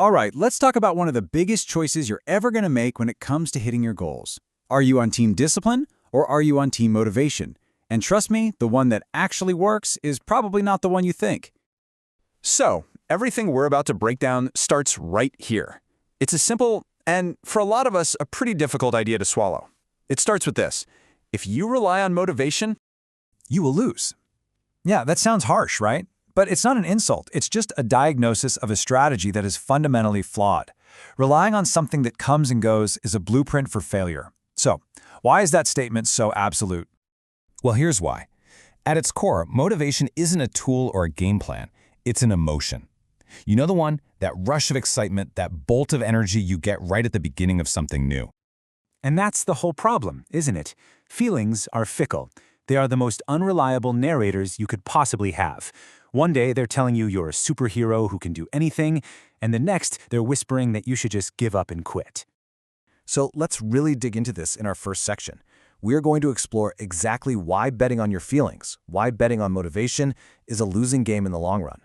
All right, let's talk about one of the biggest choices you're ever going to make when it comes to hitting your goals. Are you on team discipline or are you on team motivation? And trust me, the one that actually works is probably not the one you think. So, everything we're about to break down starts right here. It's a simple, and for a lot of us, a pretty difficult idea to swallow. It starts with this. If you rely on motivation, You will lose. Yeah, that sounds harsh, right? But it's not an insult. It's just a diagnosis of a strategy that is fundamentally flawed. Relying on something that comes and goes is a blueprint for failure. So, why is that statement so absolute? Well, here's why. At its core, motivation isn't a tool or a game plan. It's an emotion. You know the one? That rush of excitement, that bolt of energy you get right at the beginning of something new. And that's the whole problem, isn't it? Feelings are fickle. They are the most unreliable narrators you could possibly have. One day they're telling you you're a superhero who can do anything, and the next they're whispering that you should just give up and quit. So let's really dig into this in our first section. We're going to explore exactly why betting on your feelings, why betting on motivation is a losing game in the long run.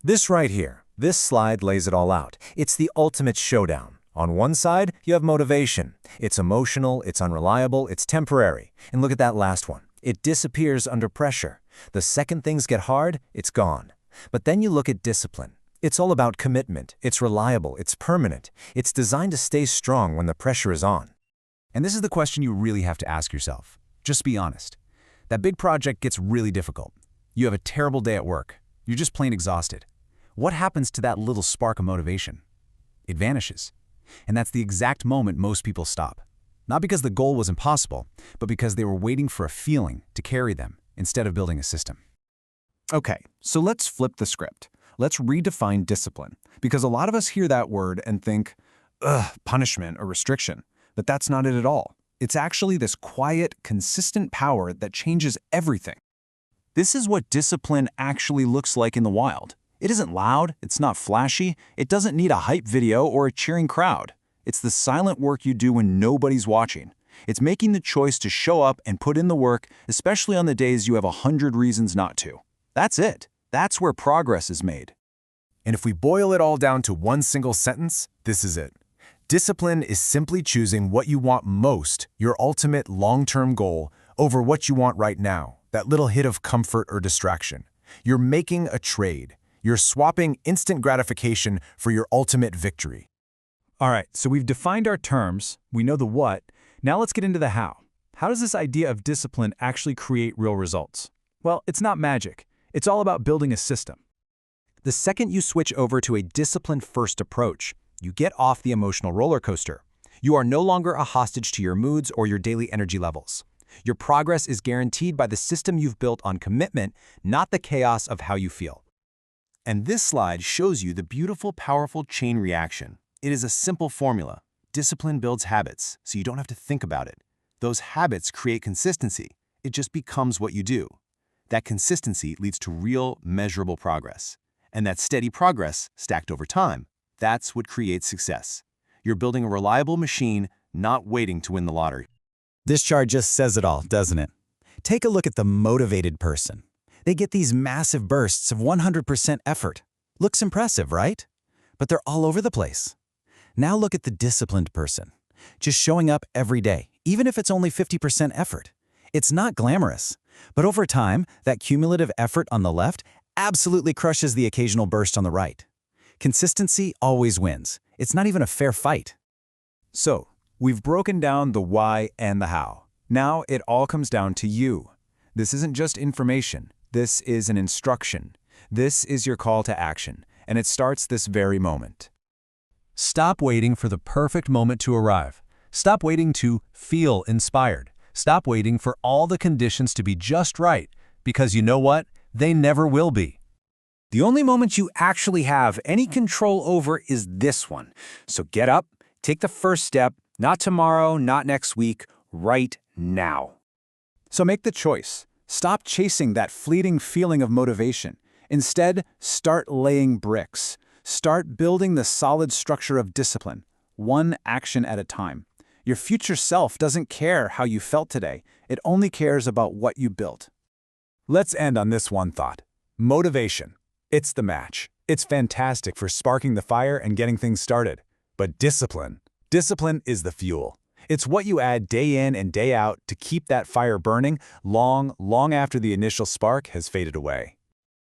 This right here, this slide lays it all out. It's the ultimate showdown. On one side, you have motivation. It's emotional, it's unreliable, it's temporary. And look at that last one. It disappears under pressure. The second things get hard, it's gone. But then you look at discipline. It's all about commitment. It's reliable, it's permanent. It's designed to stay strong when the pressure is on. And this is the question you really have to ask yourself. Just be honest. That big project gets really difficult. You have a terrible day at work. You're just plain exhausted. What happens to that little spark of motivation? It vanishes. And that's the exact moment most people stop. Not because the goal was impossible, but because they were waiting for a feeling to carry them instead of building a system. okay, so let's flip the script. Let's redefine discipline, because a lot of us hear that word and think, ugh, punishment or restriction. But that's not it at all. It's actually this quiet, consistent power that changes everything. This is what discipline actually looks like in the wild. It isn't loud, it's not flashy, it doesn't need a hype video or a cheering crowd. It's the silent work you do when nobody's watching. It's making the choice to show up and put in the work, especially on the days you have 100 reasons not to. That's it. That's where progress is made. And if we boil it all down to one single sentence, this is it. Discipline is simply choosing what you want most, your ultimate long-term goal, over what you want right now, that little hit of comfort or distraction. You're making a trade. You're swapping instant gratification for your ultimate victory. All right, so we've defined our terms, we know the what. Now let's get into the how. How does this idea of discipline actually create real results? Well, it's not magic. It's all about building a system. The second you switch over to a discipline-first approach, you get off the emotional roller coaster. You are no longer a hostage to your moods or your daily energy levels. Your progress is guaranteed by the system you've built on commitment, not the chaos of how you feel. And this slide shows you the beautiful, powerful chain reaction. It is a simple formula. Discipline builds habits, so you don't have to think about it. Those habits create consistency. It just becomes what you do. That consistency leads to real, measurable progress. And that steady progress, stacked over time, that's what creates success. You're building a reliable machine, not waiting to win the lottery. This chart just says it all, doesn't it? Take a look at the motivated person. They get these massive bursts of 100% effort. Looks impressive, right? But they're all over the place. Now look at the disciplined person. Just showing up every day, even if it's only 50% effort. It's not glamorous. But over time, that cumulative effort on the left absolutely crushes the occasional burst on the right. Consistency always wins. It's not even a fair fight. So, we've broken down the why and the how. Now it all comes down to you. This isn't just information. This is an instruction. This is your call to action, and it starts this very moment. Stop waiting for the perfect moment to arrive. Stop waiting to feel inspired. Stop waiting for all the conditions to be just right, because you know what? They never will be. The only moment you actually have any control over is this one. So get up, take the first step, not tomorrow, not next week, right now. So make the choice. Stop chasing that fleeting feeling of motivation. Instead, start laying bricks. Start building the solid structure of discipline, one action at a time. Your future self doesn't care how you felt today. It only cares about what you built. Let's end on this one thought. Motivation. It's the match. It's fantastic for sparking the fire and getting things started. But discipline is the fuel. It's what you add day in and day out to keep that fire burning long after the initial spark has faded away.